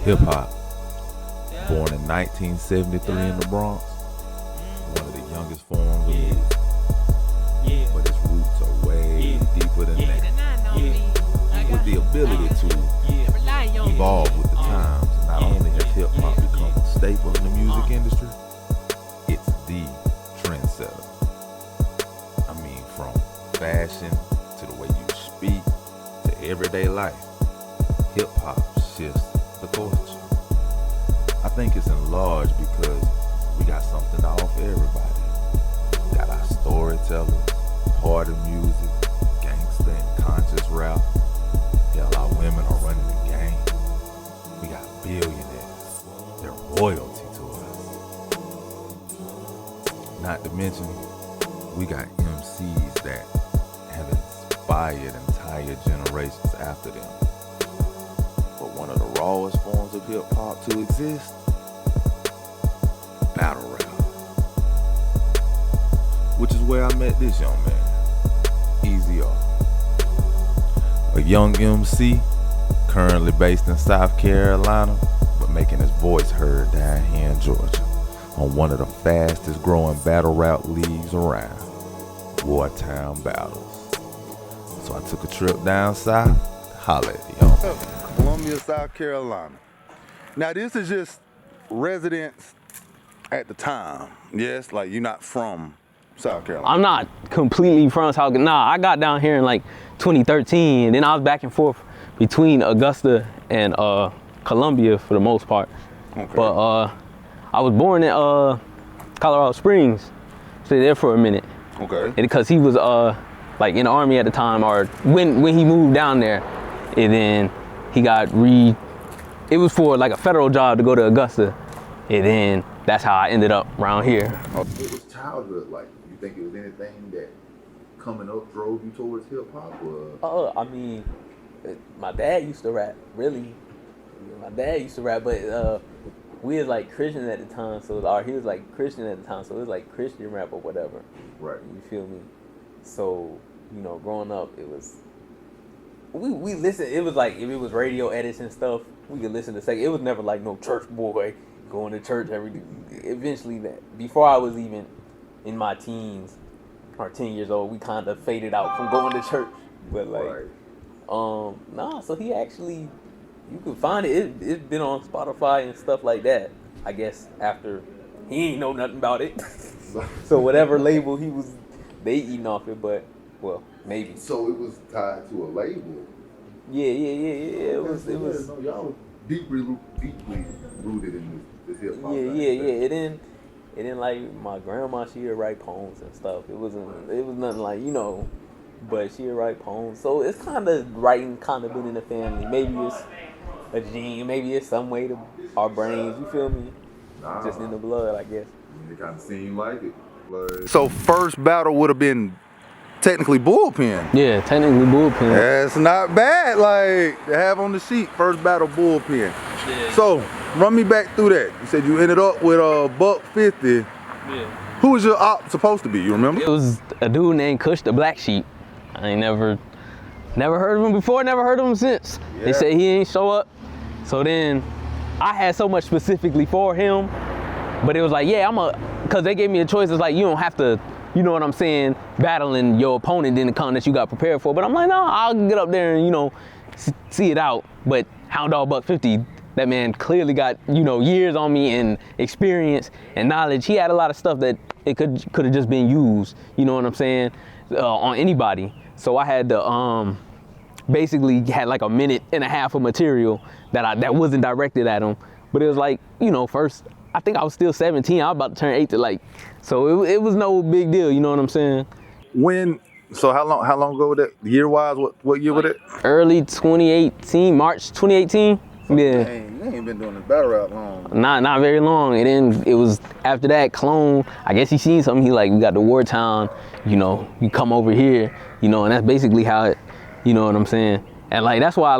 hip-hop. Born in 1973 in the Bronx, one of the youngest forms of music, but its roots are way deeper than that. With the ability to evolve with the times, not only has hip-hop become a staple in the music industry, it's the trendsetter. I mean, from fashion to the way you speak to everyday life, hip-hop shifts the culture. I think it's enlarged because we got something to offer everybody. We got our storytellers, party music, gangster and conscious rap. Hell, our women are running the game. We got billionaires. They're royalty to us. Not to mention, we got MCs that have inspired entire generations after them. But one of the rawest forms of hip-hop to exist, battle rap. Which is where I met this young man, Easy R. A young MC, currently based in South Carolina, but making his voice heard down here in Georgia on one of the fastest growing battle rap leagues around, Wartown Battles. So I took a trip down south to holler at the young man. Columbia, South Carolina. Now this is just residents at the time. Yes, like you're not from South Carolina. I'm not completely from South Carolina. Nah, I got down here in like 2013, and then I was back and forth between Augusta and Columbia for the most part. Okay. But I was born in Colorado Springs. Stayed there for a minute. Okay. Because he was like in the Army at the time, or when he moved down there, and then he got it was for like a federal job to go to Augusta, and then that's how I ended up around here. What was childhood like? You think it was anything that coming up drove you towards hip hop? I mean, my dad used to rap, really. My dad used to rap, but we was like Christian at the time, or he was like Christian at the time, so it was like Christian rap or whatever. Right. You feel me? So, you know, growing up, it was, we listened, it was like, if it was radio edits and stuff, we could listen to it was never like no church boy going to church every day. Eventually, before I was even in my teens, or 10 years old, we kind of faded out from going to church. But like, nah, so he actually, you can find it's been on Spotify and stuff like that, I guess, after he ain't know nothing about it. So whatever label they eating off it, but, well, maybe. So it was tied to a label. Yeah. It was. No, y'all were deeply rooted in this hip hop. Yeah. It didn't like my grandma. She would write poems and stuff. It was nothing like, you know, but she would write poems. So it's kind of writing, kind of been in the family. Maybe it's a gene. Maybe it's some way to our brains. You feel me? Nah. Just in the blood, I guess. It kind of seemed like it. Like, So first battle would have been technically bullpen. Yeah, technically bullpen. That's not bad, like, to have on the sheet, first battle bullpen. Yeah. So, run me back through that. You said you ended up with a $150. Yeah. Who was your op supposed to be, you remember? It was a dude named Kush the Black Sheep. I ain't never heard of him before, never heard of him since. Yeah. They said he ain't show up. So then I had so much specifically for him, but it was like, yeah, cause they gave me a choice. It's like, you don't have to, you know what I'm saying, battling your opponent in the con that you got prepared for. But I'm like, no, I'll get up there and, you know, see it out. But Hound Dog $150, that man clearly got, you know, years on me and experience and knowledge. He had a lot of stuff that it could have just been used, you know what I'm saying, on anybody. So I had to basically had like a minute and a half of material that wasn't directed at him. But it was like, you know, first, I think I was still 17. I was about to turn 18, so it was no big deal, you know what I'm saying? So how long ago was that? Year-wise, what year was it? Early 2018, March 2018. Yeah. Dang, you ain't been doing this battle rap long. Not very long. And then it was after that, Clone, I guess he seen something. He like, we got the Wartown, you know, you come over here, you know, and that's basically how it, you know what I'm saying? And like, that's why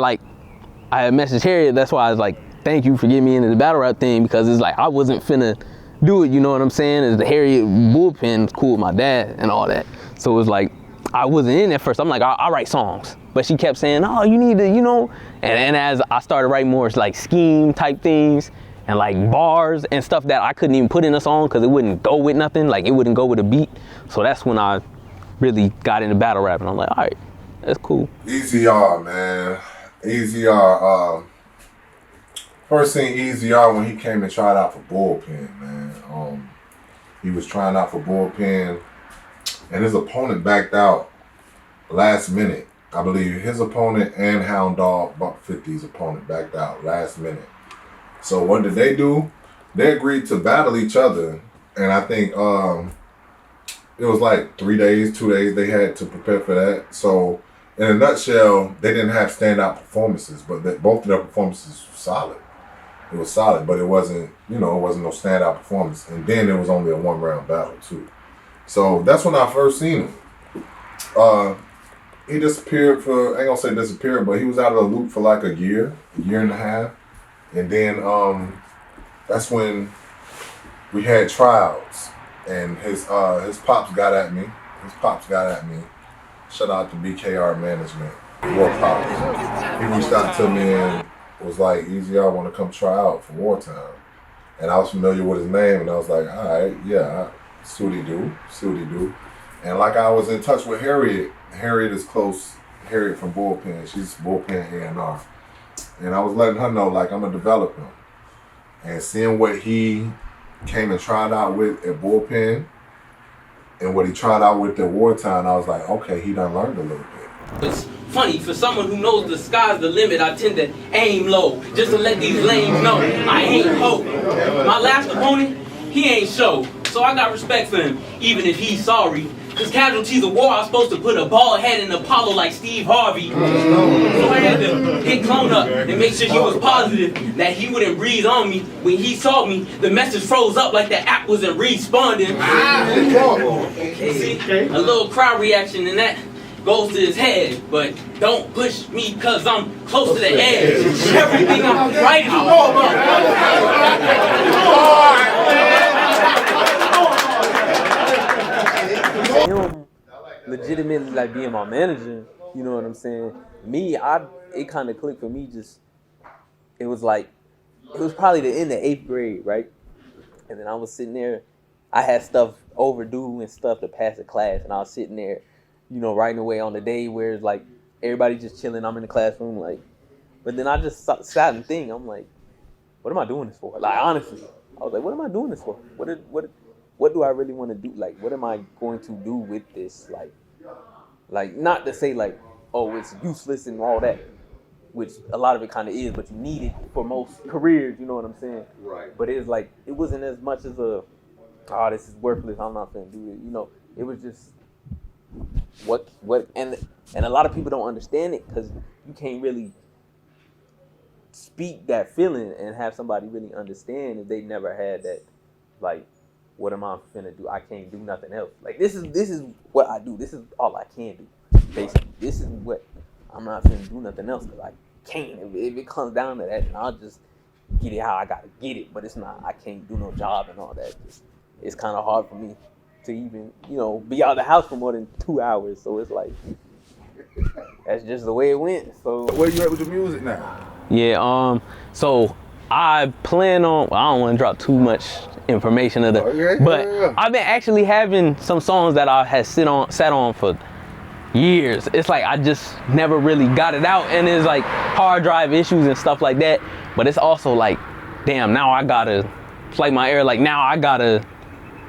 I had messaged Harriet, that's why I was like, thank you for getting me into the battle rap thing, because it's like, I wasn't finna do it, you know what I'm saying? Is the Harriet bullpen was cool with my dad and all that. So it was like, I wasn't in at first. I'm like, I'll write songs. but she kept saying, oh, you need to, you know, and as I started writing more like scheme type things and like bars and stuff that I couldn't even put in a song because it wouldn't go with nothing, like it wouldn't go with a beat. So that's when I really got into battle rap, and I'm like, all right, that's cool. Easy R, man. Easy R. First thing Easy R when he came and tried out for Bullpen, man. He was trying out for Bullpen, and his opponent backed out last minute. I believe his opponent and Hound Dog, Buck 50's opponent, backed out last minute. So what did they do? They agreed to battle each other, and I think it was like 3 days, 2 days they had to prepare for that. So in a nutshell, they didn't have standout performances, but both of their performances were solid. It was solid, but it wasn't, you know, it wasn't no standout performance. And then it was only a 1-round battle too. So that's when I first seen him. He disappeared for, I ain't gonna say disappeared, but he was out of the loop for like a year and a half. And then that's when we had trials, and his pops got at me. Shout out to BKR Management, War Pops. He reached out to me and was like, Easy, I want to come try out for Wartime. And I was familiar with his name, and I was like, all right, yeah, see what he do. And like I was in touch with Harriet. Harriet is close. Harriet from Bullpen. She's Bullpen A&R. And I was letting her know, like, I'm going to develop him. And seeing what he came and tried out with at Bullpen and what he tried out with at Wartime, I was like, okay, he done learned a little bit. It's funny, for someone who knows the sky's the limit, I tend to aim low, just to let these lames know I ain't hope. My last opponent, he ain't show, so I got respect for him, even if he's sorry. Cause casualties of war, I was supposed to put a bald head in Apollo like Steve Harvey. So I had to hit Clone up and make sure he was positive that he wouldn't breathe on me. When he saw me, the message froze up like the app wasn't responding. See, a little crowd reaction and that goes to his head. But don't push me cause I'm close to the edge. Everything I'm writing is Him legitimately like being my manager, you know what I'm saying? Me, it kind of clicked for me. It was probably the end of 8th grade, right? And then I was sitting there, I had stuff overdue and stuff to pass the class, and I was sitting there, you know, writing away on the day where it's like everybody just chilling. I'm in the classroom, like, but then I just sat and think, I'm like, what am I doing this for? Like, honestly, I was like, what am I doing this for? What do I really want to do? Like, what am I going to do with this? Like not to say like, oh, it's useless and all that, which a lot of it kind of is, but you need it for most careers, you know what I'm saying? Right. But it's like, it wasn't as much as this is worthless, I'm not gonna do it, you know? It was just, and a lot of people don't understand it because you can't really speak that feeling and have somebody really understand if they never had that, like, what am I finna do? I can't do nothing else. Like, this is what I do. This is all I can do. Basically, this is what I'm not finna do nothing else because I can't. If it comes down to that, then I'll just get it how I gotta get it. But it's not. I can't do no job and all that. It's kind of hard for me to even, you know, be out of the house for more than 2 hours. So it's like, that's just the way it went. So Where you at with your music now? yeah. So I plan on. I don't want to drop too much information of the, but I've been actually having some songs that I had sat on for years. It's like I just never really got it out, and it's like hard drive issues and stuff like that. But it's also like, damn, now I gotta, it's like my air, like now I gotta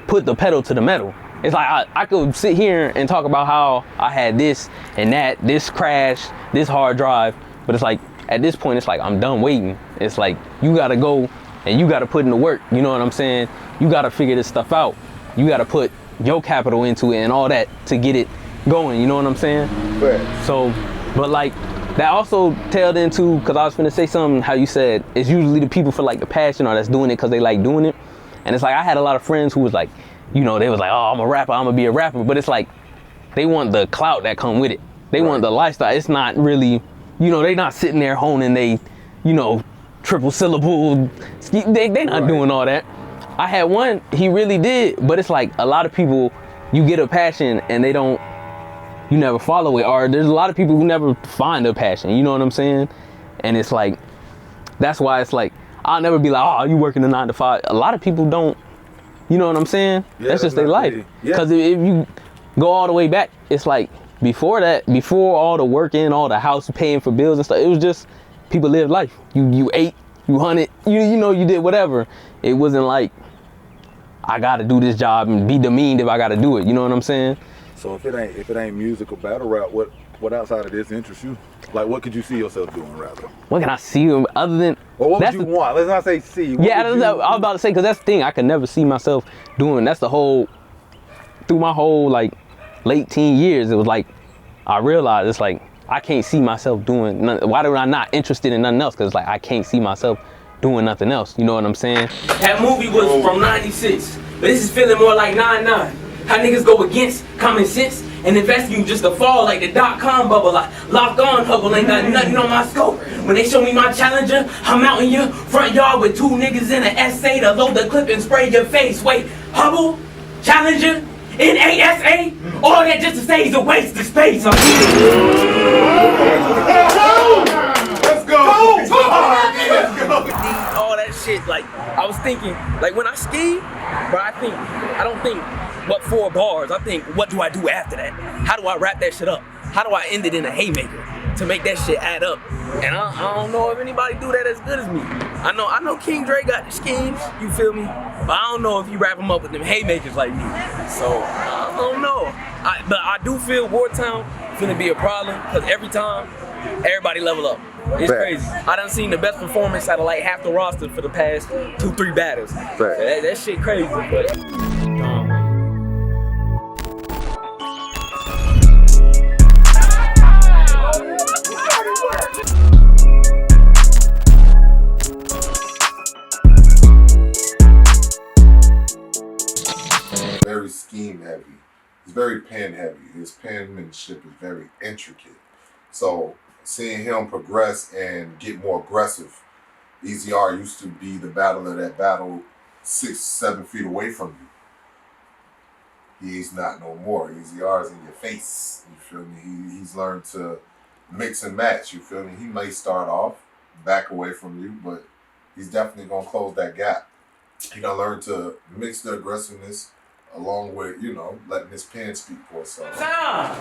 put the pedal to the metal. It's like I could sit here and talk about how I had this and that, this crash, this hard drive, but it's like at this point it's like I'm done waiting. It's like you gotta go and you gotta put in the work, you know what I'm saying? You gotta figure this stuff out. You gotta put your capital into it and all that to get it going, you know what I'm saying? Right. So, but like, that also tailed into, cause I was finna say something, how you said, it's usually the people for like the passion or that's doing it cause they like doing it. And it's like, I had a lot of friends who was like, you know, they was like, oh, I'm a rapper, I'm gonna be a rapper. But it's like, they want the clout that come with it. They want the lifestyle. It's not really, you know, they not sitting there honing they, you know, triple syllable. They not doing all that. I had one, he really did, but it's like a lot of people, you get a passion and they don't you never follow it, or there's a lot of people who never find their passion, you know what I'm saying? And it's like, that's why it's like, I'll never be like, oh, you working a 9 to 5. A lot of people don't, you know what I'm saying? Yeah, that's just their life. Yeah. Because if you go all the way back, it's like, before that, before all the working, all the house paying for bills and stuff, it was just, people lived life. You ate, you hunted, you know, you did whatever. It wasn't like, I gotta do this job and be demeaned if I gotta do it, you know what I'm saying? So if it ain't music or battle rap, what outside of this interests you? Like, what could you see yourself doing, rather? What can I see other than? Well, what would you want? Let's not say see. Yeah, I was about to say, because that's the thing, I could never see myself doing. That's the whole, through my whole like late teen years, it was like, I realized it's like, I can't see myself doing nothing. Why am I not interested in nothing else? Because like, I can't see myself doing nothing else. You know what I'm saying? That movie was from 96, but this is feeling more like 99. How niggas go against common sense and invest in you just to fall like the .com bubble, like lock on Hubble, ain't got nothing on my scope. When they show me my Challenger, I'm out in your front yard with 2 niggas in an essay to load the clip and spray your face. Wait, Hubble, Challenger, NASA, all that just to say is a waste of space. I'm Let's go. all that shit, like I was thinking, like when I ski, but I don't think what 4 bars, I think what do I do after that? How do I wrap that shit up? How do I end it in a haymaker to make that shit add up? And I don't know if anybody do that as good as me. I know King Dre got the schemes, you feel me? But I don't know if you wrap them up with them haymakers like me. So I don't know. But I do feel Wartown finna be a problem, because every time everybody level up. It's crazy. I done seen the best performance out of like half the roster for the past 2-3 battles. That shit crazy. But very scheme heavy. He's very pen heavy. His penmanship is very intricate. So seeing him progress and get more aggressive, Easy R used to be the battler that battled 6-7 feet away from you. He's not no more. Easy R is in your face. You feel me? He's learned to mix and match. You feel me? He may start off back away from you, but he's definitely gonna close that gap. He gonna learn to mix the aggressiveness along with, you know, letting his pen speak for itself. I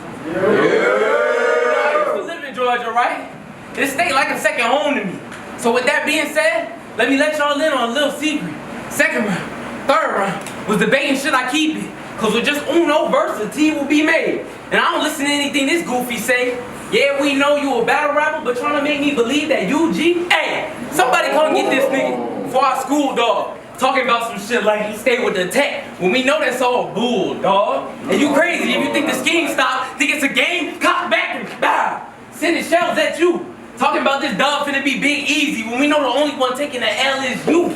used to live in Georgia, right? This state like a second home to me. So with that being said, let me let y'all in on a little secret. Second round, third round, was debating should I keep it? Cause with just uno verse, the tea will be made. And I don't listen to anything this goofy say. Yeah, we know you a battle rapper, but trying to make me believe that you G. Hey, somebody come get this nigga for our school dog. Talking about some shit like he stayed with the tech, when we know that's all bull, dog. And you crazy if you think the scheme stop, think it's a game, cock back and bow. Sending shells at you. Talking about this dub finna be big easy when we know the only one taking the L is you.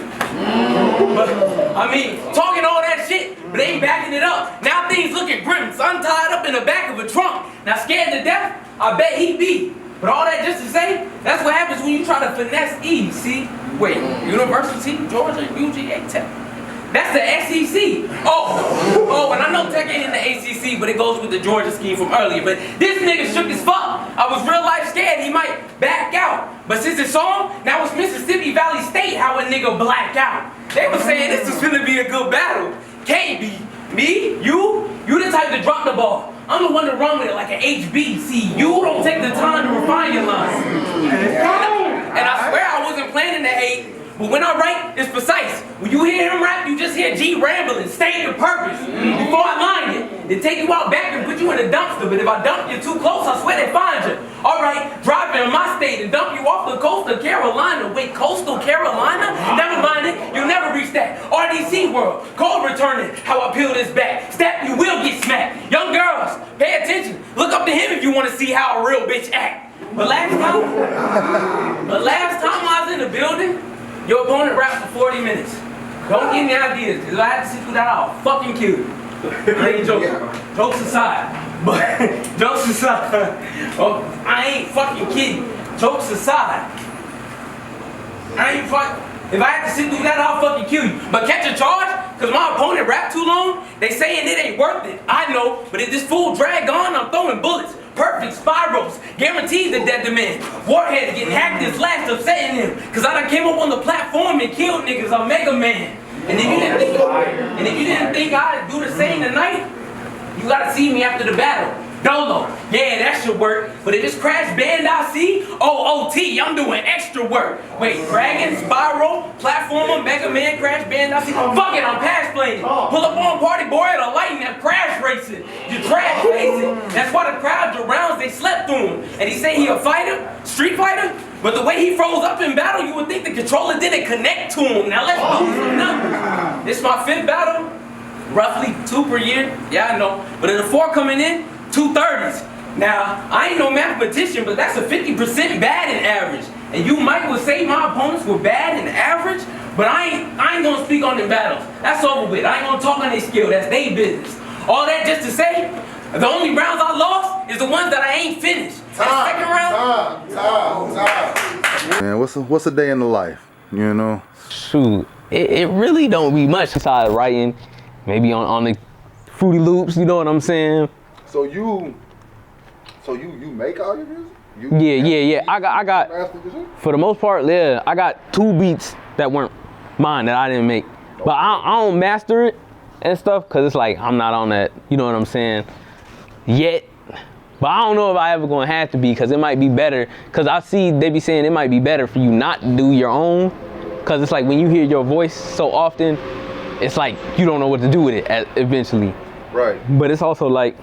But, I mean, talking all that shit, but they ain't backing it up. Now things looking grim, son tied up in the back of a trunk. Now scared to death, I bet he be. But all that just to say, that's what happens when you try to finesse E, see? Wait, University, Georgia, UGA, Tech. That's the SEC. Oh, and I know Tech ain't in the ACC, but it goes with the Georgia scheme from earlier. But this nigga shook as fuck. I was real life scared he might back out. But since it's on, now it's Mississippi Valley State how a nigga black out. They were saying this is gonna be a good battle. Can't be. Me? You the type to drop the ball. I'm the one to run with it like an HB. See, you don't take the time to refine your lines. And I swear I wasn't planning to hate, but when I write, it's precise. When you hear him rap, you just hear G rambling, stating the purpose. Before I line it, they take you out back and put you in a dumpster, but if I dump you too close, I swear they find you. Alright, driving in my state and dump you off the coast of Carolina. Wait, coastal Carolina? Never mind it, you'll never reach that. RDC world, call returning, how I peel this back. Step, you will get smacked. Young girls, pay attention. Look up to him if you want to see how a real bitch act. But last time I was in the building, your opponent rapped for 40 minutes. Don't give me ideas, because if I had to sit through that, I'll fucking kill you. I ain't joking. Jokes aside. But, jokes aside. Oh, I ain't fucking kidding. Jokes aside. I ain't fucking. If I had to sit through that, I'll fucking kill you. But catch a charge? Cause my opponent rap too long, they saying it ain't worth it. I know, but if this fool drag on, I'm throwing bullets. Perfect spirals, guarantees the death demand. Warhead getting hacked is last upsetting him. Cause I done came up on the platform and killed niggas, I'm Mega Man. And if you didn't think I'd do the same tonight, you gotta see me after the battle. Dolo, yeah, that should work. But if it's Crash Bandicoot, OOT, I'm doing extra work. Wait, Dragon, Spiral, Platformer, Mega Man, Crash Bandicoot. Fuck it, I'm pass playing. Pull up on Party Boy at a light and that crash racing. You trash facing. That's why the crowd, your rounds, they slept through him. And he say he a fighter, street fighter. But the way he froze up in battle, you would think the controller didn't connect to him. Now let's do some numbers. This is my 5th battle, roughly 2 per year. Yeah, I know. But in the 4 coming in, 230s. Now, I ain't no mathematician, but that's a 50% bad in average. And you might would say my opponents were bad in average, but I ain't gonna speak on them battles. That's over with. I ain't gonna talk on their skill. That's their business. All that just to say, the only rounds I lost is the ones that I ain't finished. Second round. Time. Man, what's a day in the life? You know? Shoot, it really don't be much besides writing, maybe on the Fruity Loops, you know what I'm saying? So you make all your music? Yeah. I got for the most part, yeah, I got 2 beats that weren't mine that I didn't make. But I don't master it and stuff because it's like I'm not on that, you know what I'm saying, yet. But I don't know if I ever gonna have to be, because it might be better, because I see they be saying it might be better for you not to do your own, because it's like when you hear your voice so often, it's like you don't know what to do with it eventually. Right. But it's also like,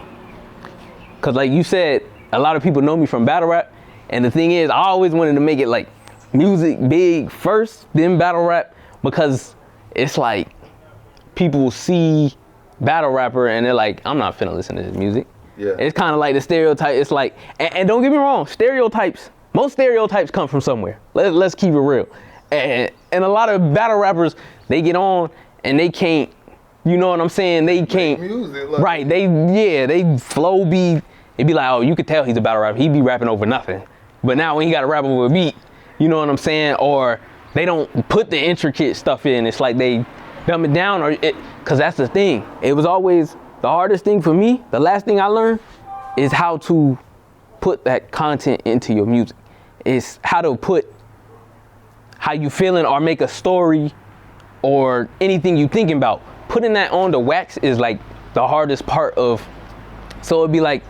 because like you said, a lot of people know me from battle rap, and the thing is, I always wanted to make it like music big first, then battle rap, because it's like people see battle rapper and they're like, I'm not finna listen to this music. Yeah. It's kind of like the stereotype. It's like, and don't get me wrong, most stereotypes come from somewhere. Let's keep it real. And a lot of battle rappers, they get on and they can't, you know what I'm saying? They can't. Music, like, right, they flow be, it'd be like, oh, you could tell he's a battle rapper. He be rapping over nothing. But now when he got to rap over a beat, you know what I'm saying? Or they don't put the intricate stuff in. It's like they dumb it down, because that's the thing. It was always the hardest thing for me. The last thing I learned is how to put that content into your music. It's how to put how you feeling or make a story or anything you thinking about. Putting that on the wax is like the hardest part of, so it'd be like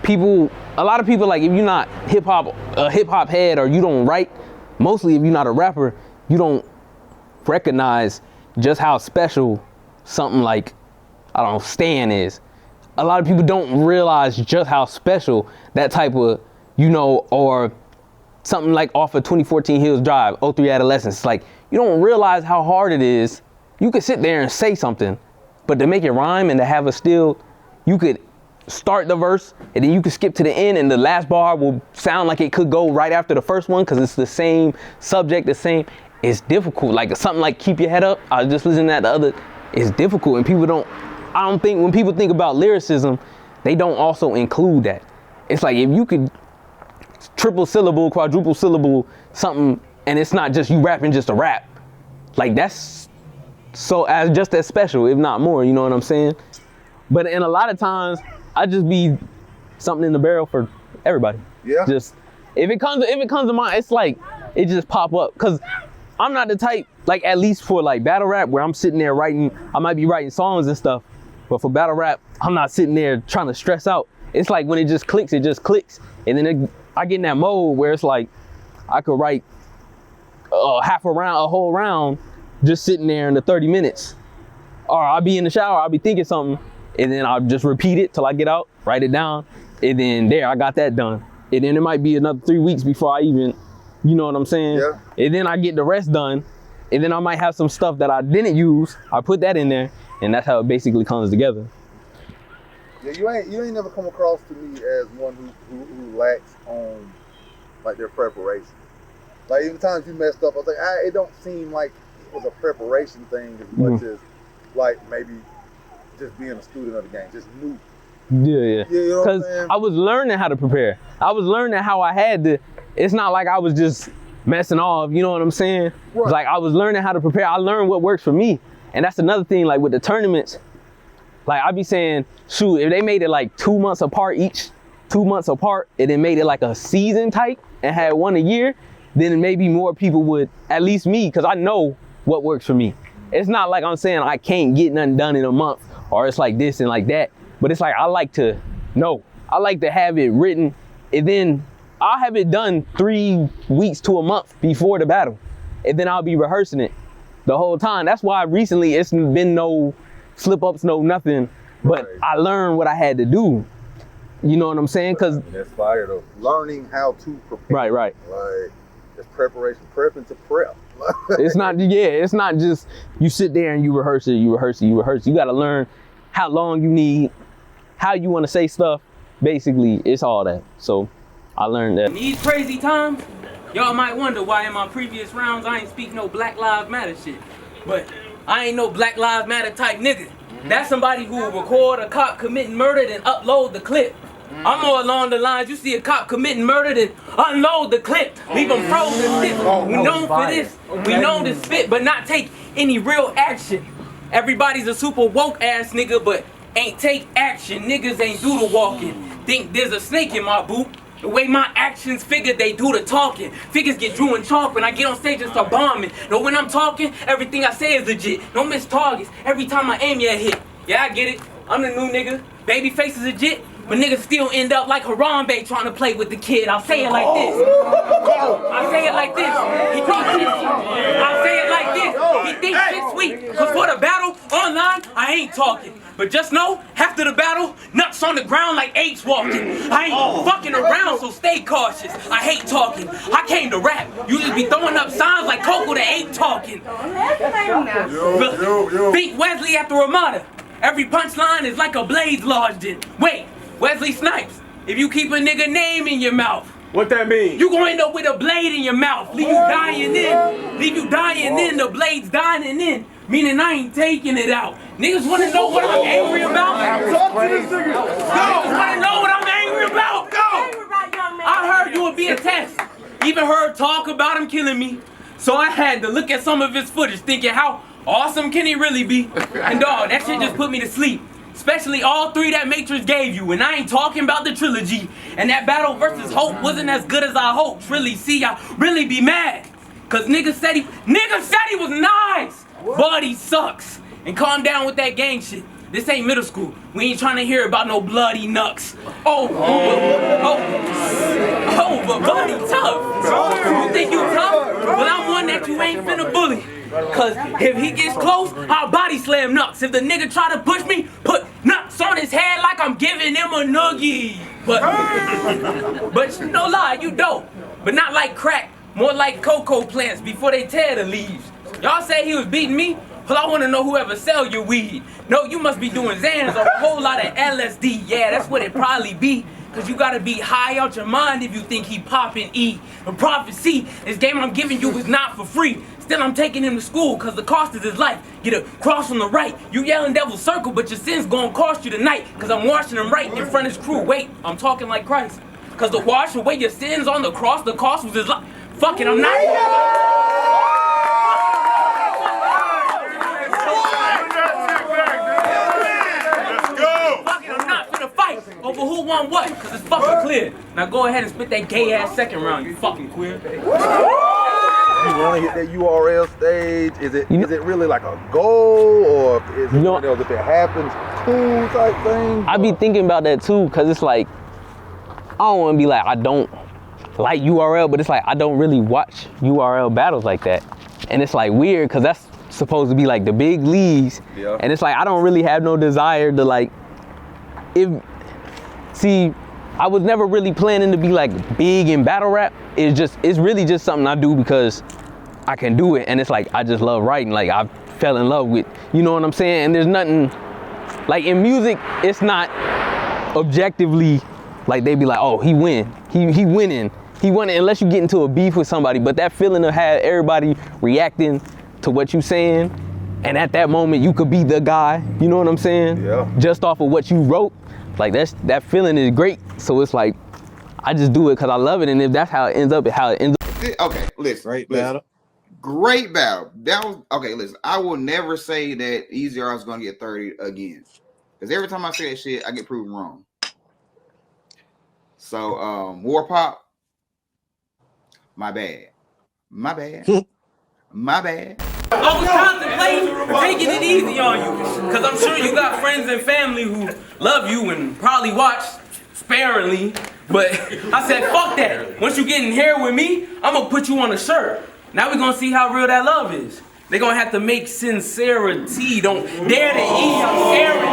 a lot of people, like if you're not a hip hop head, or you don't write, mostly if you're not a rapper, you don't recognize just how special something like, I don't know, Stan is. A lot of people don't realize just how special that type of, you know, or something like off of 2014 Hills Drive, 03 Adolescence. It's like, you don't realize how hard it is. You could sit there and say something, but to make it rhyme and to have a still, you could start the verse and then you could skip to the end and the last bar will sound like it could go right after the first one because it's the same subject, the same. It's difficult. Like something like Keep Your Head Up, I was just listening to that the other, it's difficult, and people don't, I don't think when people think about lyricism, they don't also include that. It's like if you could triple syllable, quadruple syllable, something, and it's not just you rapping just a rap, like that's so just as special, if not more, you know what I'm saying? But in a lot of times, I just be something in the barrel for everybody. Yeah. Just if it comes to mind, it's like it just pop up, cause I'm not the type, like at least for like battle rap, where I'm sitting there writing, I might be writing songs and stuff, but for battle rap, I'm not sitting there trying to stress out. It's like when it just clicks, and then I get in that mode where it's like I could write half a round, a whole round, just sitting there in the 30 minutes. Or I'll be in the shower, I'll be thinking something, and then I'll just repeat it till I get out, write it down, and then there, I got that done. And then it might be another 3 weeks before I even, you know what I'm saying? Yeah. And then I get the rest done, and then I might have some stuff that I didn't use, I put that in there, and that's how it basically comes together. Yeah, you ain't never come across to me as one who lacks on like their preparation. Like even times you messed up, I was like, it don't seem like it was a preparation thing as much as like maybe just being a student of the game, just new. Yeah. You know what I'm Because saying? I was learning how to prepare. I was learning how I had to, it's not like I was just messing off, you know what I'm saying? Right. It's like I was learning how to prepare. I learned what works for me. And that's another thing, like with the tournaments, like I be saying, shoot, if they made it like 2 months apart each, 2 months apart, and then made it like a season type and had one a year, then maybe more people would, at least me, because I know what works for me. It's not like I'm saying I can't get nothing done in a month, or it's like this and like that, but it's like I like to know. I like to have it written, and then I'll have it done 3 weeks to a month before the battle, and then I'll be rehearsing it the whole time. That's why recently it's been no slip-ups, no nothing, but I learned what I had to do. You know what I'm saying? Because that's fire though. Learning how to prepare. Right. Like it's preparation, prepping to prep. It's not just you sit there and you rehearse it. You got to learn how long you need, how you want to say stuff. Basically, it's all that. So I learned that. In these crazy times, y'all might wonder why in my previous rounds I ain't speak no Black Lives Matter shit. But I ain't no Black Lives Matter type nigga. That's somebody who will record a cop committing murder and upload the clip. I'm more along the lines, you see a cop committing murder, then unload the clip, leave them frozen stiff. We known for this. We known to spit, but not take any real action. Everybody's a super woke ass nigga, but ain't take action. Niggas ain't do the walking. Think there's a snake in my boot. The way my actions figure they do the talking. Figures get drew in chalk when I get on stage and start bombing. No, when I'm talking, everything I say is legit. No miss targets. Every time I aim, yeah, hit. Yeah, I get it. I'm the new nigga. Babyface is legit. But niggas still end up like Harambe trying to play with the kid. I'll say it like this. I'll say it like this. He thinks shit. I'll say it like this. He thinks shit sweet. Cause for the battle online, I ain't talking. But just know, after the battle, nuts on the ground like apes walking. I ain't fucking around, so stay cautious. I hate talking. I came to rap. You just be throwing up signs like Coco the ape talking. Beat Wesley after Ramada. Every punchline is like a blaze lodged in. Wait, Wesley Snipes, if you keep a nigga name in your mouth, what that mean? You gonna end up with a blade in your mouth. Leave you dying in. Leave you dying in. The blade's dying in. Meaning I ain't taking it out. Niggas wanna know what I'm angry about? Talk to this nigga. Niggas wanna know what I'm angry about? Go! I heard you would be a test. Even heard talk about him killing me. So I had to look at some of his footage thinking how awesome can he really be? And dog, that shit just put me to sleep. Especially all 3 that Matrix gave you. And I ain't talking about the trilogy. And that battle versus Hope wasn't as good as I hoped. Really, see, I really be mad. Cause niggas said he was nice, but he sucks. And calm down with that gang shit. This ain't middle school. We ain't trying to hear about no bloody nucks. But bloody tough. You think you tough? Well, I'm one that you ain't finna bully. Cause if he gets close, I'll body slam nuts. If the nigga try to push me, put nuts on his head like I'm giving him a noogie. But no lie, you dope. But not like crack, more like cocoa plants before they tear the leaves. Y'all say he was beating me? Well, I wanna know whoever sell your weed. No, you must be doing Xans or a whole lot of LSD. Yeah, that's what it probably be. Cause you gotta be high out your mind if you think he poppin' E. A prophecy, this game I'm giving you is not for free. Still, I'm taking him to school cause the cost is his life. Get a cross on the right. You yelling devil's circle, but your sins gonna cost you tonight. Cause I'm washing him right in front of his crew. Wait, I'm talking like Christ. Cause to wash away your sins on the cross, the cost was his life. Fuck it, I'm not. Over who won what? Cause it's fucking clear. Now go ahead and spit that gay ass second round, you fucking queer. You want to hit that URL stage? Is it really like a goal, or is it something else if it happens, cool type thing? I be thinking about that too, cause it's like I don't want to be like I don't like URL, but it's like I don't really watch URL battles like that, and it's like weird, cause that's supposed to be like the big leagues, and it's like I don't really have no desire to like See, I was never really planning to be like big in battle rap. It's really just something I do because I can do it, and it's like I just love writing. Like I fell in love with, you know what I'm saying? And there's nothing like in music. It's not objectively like they be like, oh, he winning, unless you get into a beef with somebody. But that feeling of have everybody reacting to what you saying, and at that moment you could be the guy. You know what I'm saying? Yeah. Just off of what you wrote. Like that feeling is great, so it's like I just do it because I love it, and if that's how it ends up, Okay, listen. Right listen. battle. Great battle. That was okay. Listen, I will never say that Easy R is gonna get 30 again. Because every time I say that shit, I get proven wrong. So War Pop, my bad. My bad. My bad. I was contemplating taking it easy on you, because I'm sure you got friends and family who love you and probably watch sparingly, but I said, fuck that. Once you get in here with me, I'm going to put you on a shirt. Now we're going to see how real that love is. They're going to have to make sincerity. Don't dare to eat Aaron.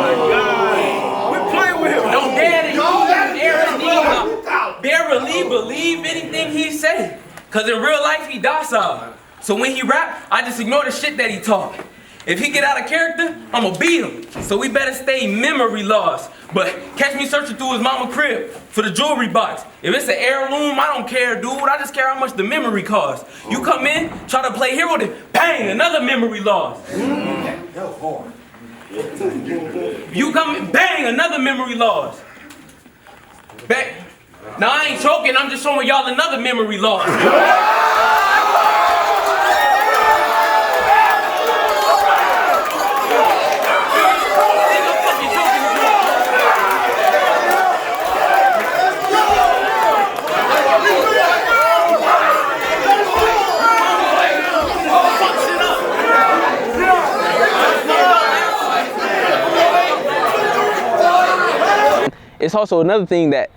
We're playing with him. Don't dare to eat Aaron. Barely believe anything he say, because in real life, he docile. So when he rap, I just ignore the shit that he talk. If he get out of character, I'ma beat him. So we better stay memory lost. But catch me searching through his mama crib for the jewelry box. If it's an heirloom, I don't care, dude. I just care how much the memory costs. You come in, try to play hero, then bang, another memory lost. You come in, bang, another memory loss. Bang. Now I ain't choking, I'm just showing y'all another memory loss. It's also another thing that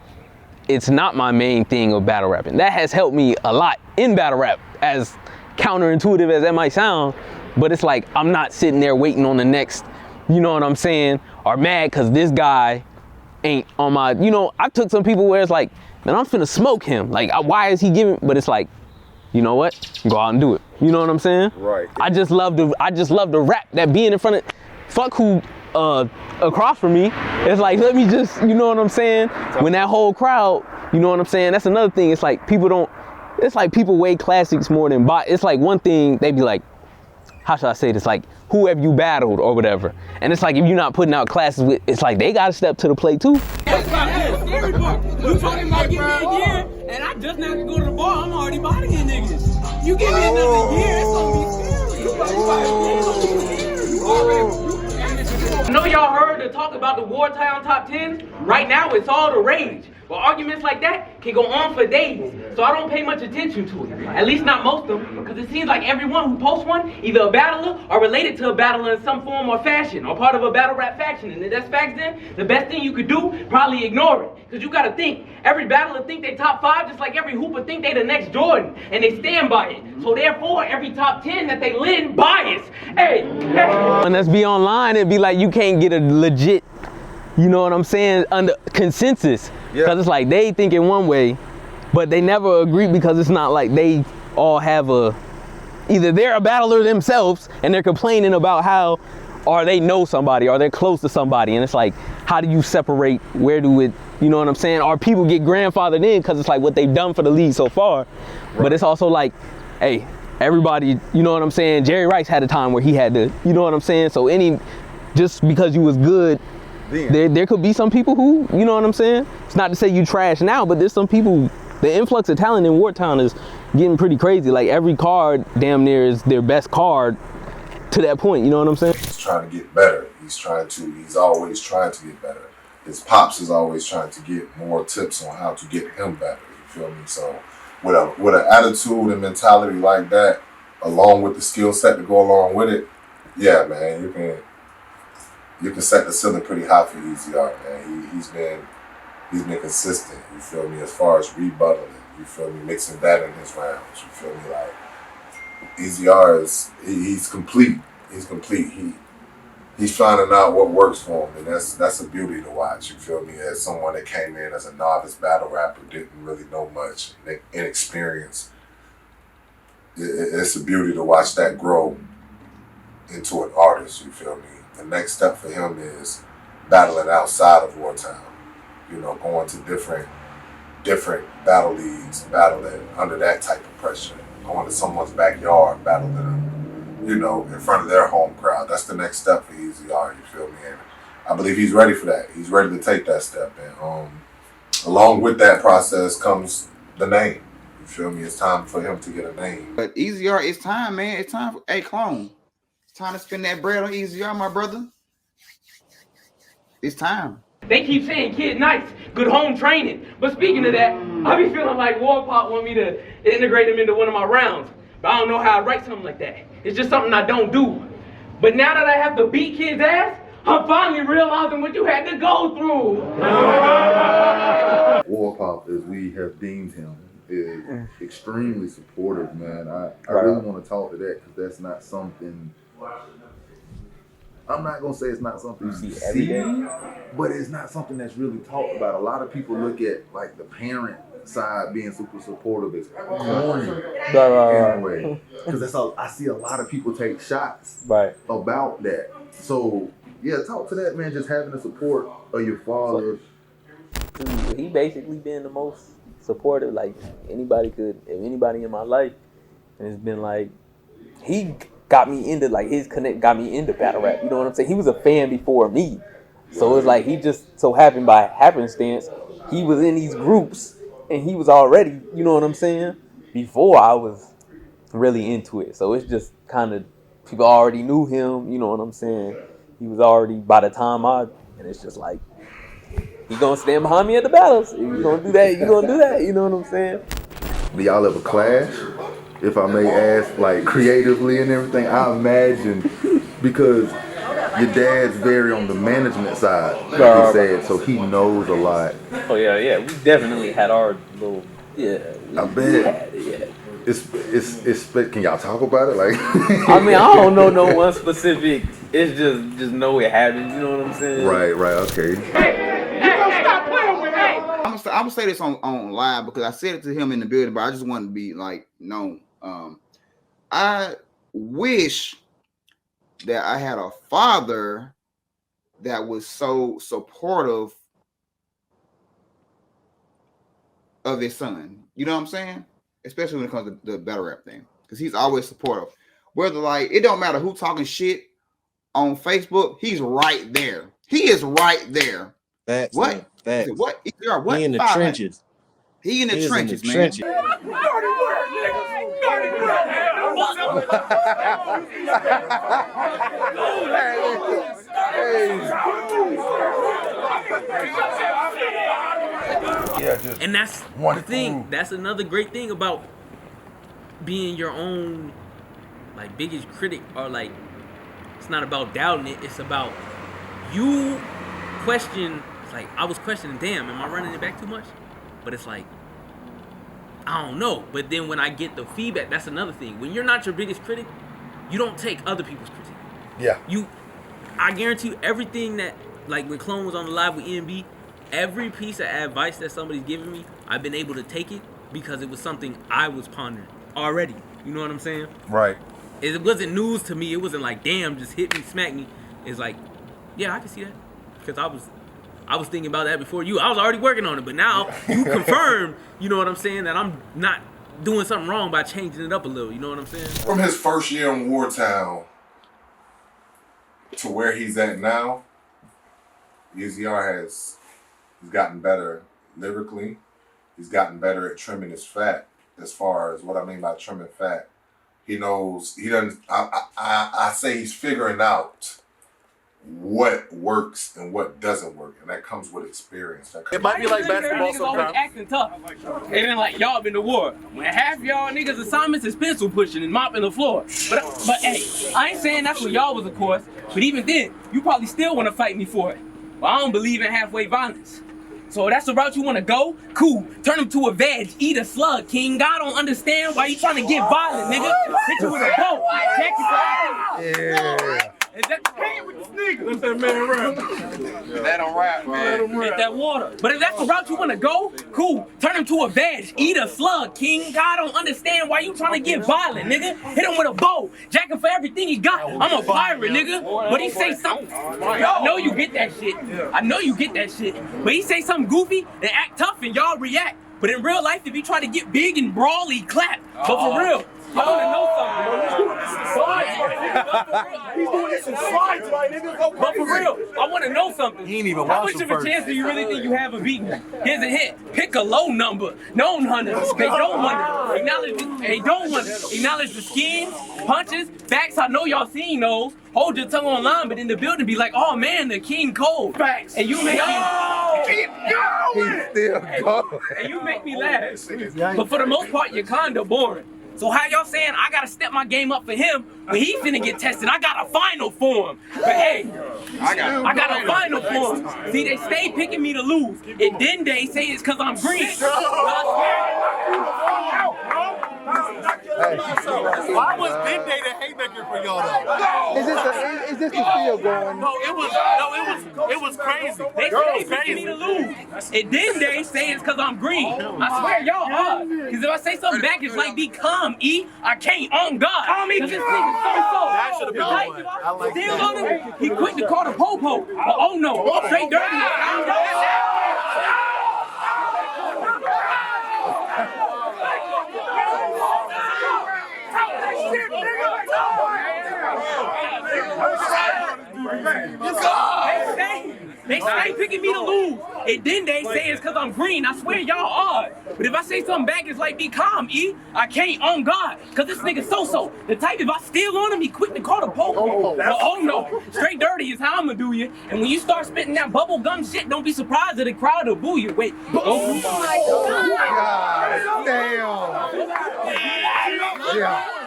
it's not my main thing of battle rapping. That has helped me a lot in battle rap, as counterintuitive as that might sound, but it's like I'm not sitting there waiting on the next, you know what I'm saying, or mad because this guy ain't on my, you know, I took some people where it's like, man, I'm finna smoke him. Like, why is he giving, but it's like, you know what, go out and do it. You know what I'm saying? Right. I just love the rap, that being in front of, fuck who across from me. It's like, let me just, you know what I'm saying? When that whole crowd, you know what I'm saying? That's another thing. It's like people weigh classics more than it's like one thing, they be like, how should I say this? Like, who have you battled or whatever? And it's like, if you're not putting out classes with, it's like they gotta step to the plate too. That's the scary part. You talking about give me a year, and I just now can go to the bar, I'm already bodying niggas. You give me another year, it's gonna be scary. You already I know y'all heard the talk about the wartime top 10s. Right now, it's all the rage. But arguments like that can go on for days. So I don't pay much attention to it. At least not most of them. Because it seems like everyone who posts one, either a battler or related to a battler in some form or fashion, or part of a battle rap faction. And if that's facts then, the best thing you could do, probably ignore it. Because you gotta think, every battler think they top 5 just like every hooper think they the next Jordan. And they stand by it. So therefore, every top 10 that they lend, bias. Hey. And let's be online, it'd be like you can't get a legit, you know what I'm saying, under consensus. Because it's like they think in one way, but they never agree because it's not like they all have either they're a battler themselves and they're complaining about how, or they know somebody, or they're close to somebody. And it's like, how do you separate, where do it, you know what I'm saying? Or people get grandfathered in because it's like what they've done for the league so far. Right. But it's also like, hey, everybody, you know what I'm saying? Jerry Rice had a time where he had to, you know what I'm saying? So just because you was good, there could be some people who, you know what I'm saying? It's not to say you trash now, but there's some people, the influx of talent in Wartown is getting pretty crazy. Like every card damn near is their best card to that point, you know what I'm saying? He's trying to get better. He's always trying to get better. His pops is always trying to get more tips on how to get him better, you feel me? So with an attitude and mentality like that, along with the skill set to go along with it, yeah, man, you can set the ceiling pretty high for Easy R, man. He's been consistent, you feel me, as far as rebuttaling, you feel me, mixing that in his rounds, you feel me, like Easy R he's complete. He's complete. He's finding out what works for him, and that's a beauty to watch, you feel me, as someone that came in as a novice battle rapper, didn't really know much, inexperienced. It's a beauty to watch that grow into an artist, you feel me. The next step for him is battling outside of Wartown, you know, going to different battle leagues, battling under that type of pressure, going to someone's backyard, battling them, you know, in front of their home crowd. That's the next step for Easy R, you feel me? And I believe he's ready for that. He's ready to take that step. And along with that process comes the name, You feel me? It's time for him to get a name. But EZR, it's time, man. It's time. Hey, clone. It's time to spend that bread on EZR, my brother. It's time. They keep saying kid nice, good home training. But speaking of that, I be feeling like Warpop want me to integrate him into one of my rounds. But I don't know how I write something like that. It's just something I don't do. But now that I have to beat kids' ass, I'm finally realizing what you had to go through. Warpop, as we have deemed him, is extremely supportive, man. I really want to talk to that because that's not something. I'm not gonna say it's not something you see every day, but it's not something that's really talked about. A lot of people look at like the parent side being super supportive as corny in a way, because that's all I see. A lot of people take shots about that. So yeah, talk to that, man. Just having the support of your father. He basically been the most supportive, like anybody in my life, and it's been like he got me into like his connect got me into battle rap. You know what I'm saying? He was a fan before me, so it's like he just so happened by happenstance he was in these groups and he was already, you know what I'm saying, before I was really into it. So it's just kind of people already knew him. You know what I'm saying? He was already by the time and it's just like he gonna stand behind me at the battles. If you gonna do that, you gonna do that. You know what I'm saying? Do y'all ever clash? If I may ask, like creatively and everything, I imagine because your dad's very on the management side, he said, so he knows a lot. Oh yeah, we definitely had our little I bet. It's can y'all talk about it? Like, I mean, I don't know no one specific. It's just know it happens. You know what I'm saying? Right, okay. I'm gonna say this on live because I said it to him in the building, but I just want to be like known. I wish that I had a father that was so supportive of his son. You know what I'm saying? Especially when it comes to the battle rap thing, because he's always supportive. Whether like it don't matter who talking shit on Facebook, he's right there. He is right there. Facts, what? Man. Facts. What? He in the trenches. He in the trenches, man. Trenches. And that's the thing. That's another great thing about being your own like biggest critic, or like it's not about doubting it, it's about you question. It's like I was questioning, damn, am I running it back too much? But it's like I don't know. But then when I get the feedback, that's another thing. When you're not your biggest critic, you don't take other people's critique. Yeah. I guarantee you everything that, like when Clone was on the live with EMB, every piece of advice that somebody's giving me, I've been able to take it because it was something I was pondering already. You know what I'm saying? Right. It wasn't news to me. It wasn't like, damn, just hit me, smack me. It's like, yeah, I can see that. Because I was thinking about that before you. I was already working on it, but now you confirm, you know what I'm saying, that I'm not doing something wrong by changing it up a little. You know what I'm saying? From his first year in Wartown to where he's at now, EZR he's gotten better lyrically. He's gotten better at trimming his fat. As far as what I mean by trimming fat, he knows he doesn't. I say he's figuring out what works and what doesn't work, and that comes with experience. It might be like basketball sometimes. Acting tough. And then like y'all been to war. When half y'all niggas' assignments is pencil pushing and mopping the floor. But hey, I ain't saying that's what y'all was, of course. But even then, you probably still want to fight me for it. But I don't believe in halfway violence. So that's the route you want to go? Cool. Turn him to a veg. Eat a slug, king. God don't understand why you trying to get violent, nigga. Hit you with a boat. Yeah. Is that with this nigga? Let that man rap. That don't rap, man. Hit that water. But if that's the route you want to go, cool. Turn him to a veg. Eat a slug, king. God don't understand why you trying to get violent, nigga. Hit him with a bow. Jack him for everything he got. I'm a pirate, nigga. But he say something. I know you get that shit. I know you get that shit. But he say something goofy and act tough and y'all react. But in real life, if you try to get big and brawl, he clap. But for real, I want to know something. He's doing this in slides, right, nigga? But for real, I want to know something. He ain't even How watched much of him a chance first. do you really think you have of beating me? Here's a hint. Pick a low number. Known hunters. They don't want it. They don't want it. Acknowledge the skins, punches, facts. I know y'all seen those. Hold your tongue online, but in the building be like, oh man, the King Cold. Facts. And you make me He's still going. and you make me laugh. But for the most part, you're kinda boring. So how y'all saying I gotta step my game up for him when he finna get tested? I got a final for him. But hey, I got a final for him. See, they stay picking me to lose. And then they say it's cause I'm green. Why was Big Day the haymaker for y'all though? Is this the field going? No, it was crazy. They stay picking me to lose. And then they say it's cause I'm green. I swear y'all are. Cause if I say something back, it's like be calm, E. I can't on God. Cause this nigga That so should have been the one. I like Still that. on him, he quick to call the po-po. But oh no, straight dirty. They stay picking me to lose. And then they say it's cause I'm green. I swear y'all are. But if I say something back, it's like be calm, E. I can't on God. Cause this nigga so-so. The type if I steal on him, he quick to call the po-po. But oh no, straight dirty is how I'ma do you. And when you start spitting that bubble gum shit, don't be surprised that the crowd will boo you. Wait. Oh God damn. Yeah.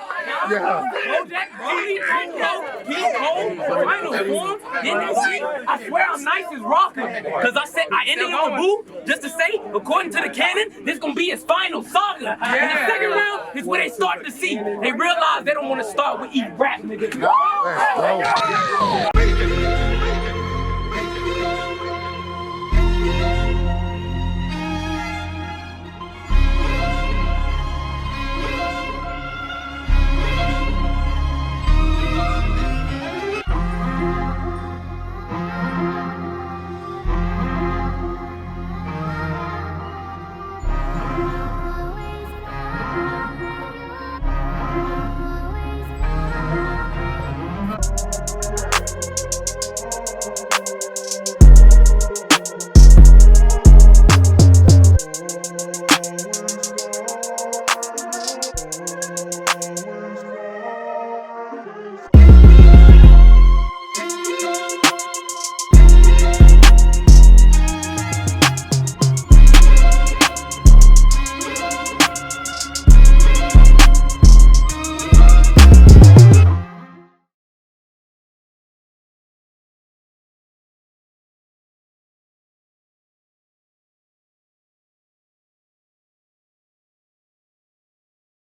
I swear I'm nice as rocker. Cause I said I ended on boo just to say, according to the canon, this gonna be his final saga. And the second round is where they start to see. They realize they don't want to start with eat rap, nigga.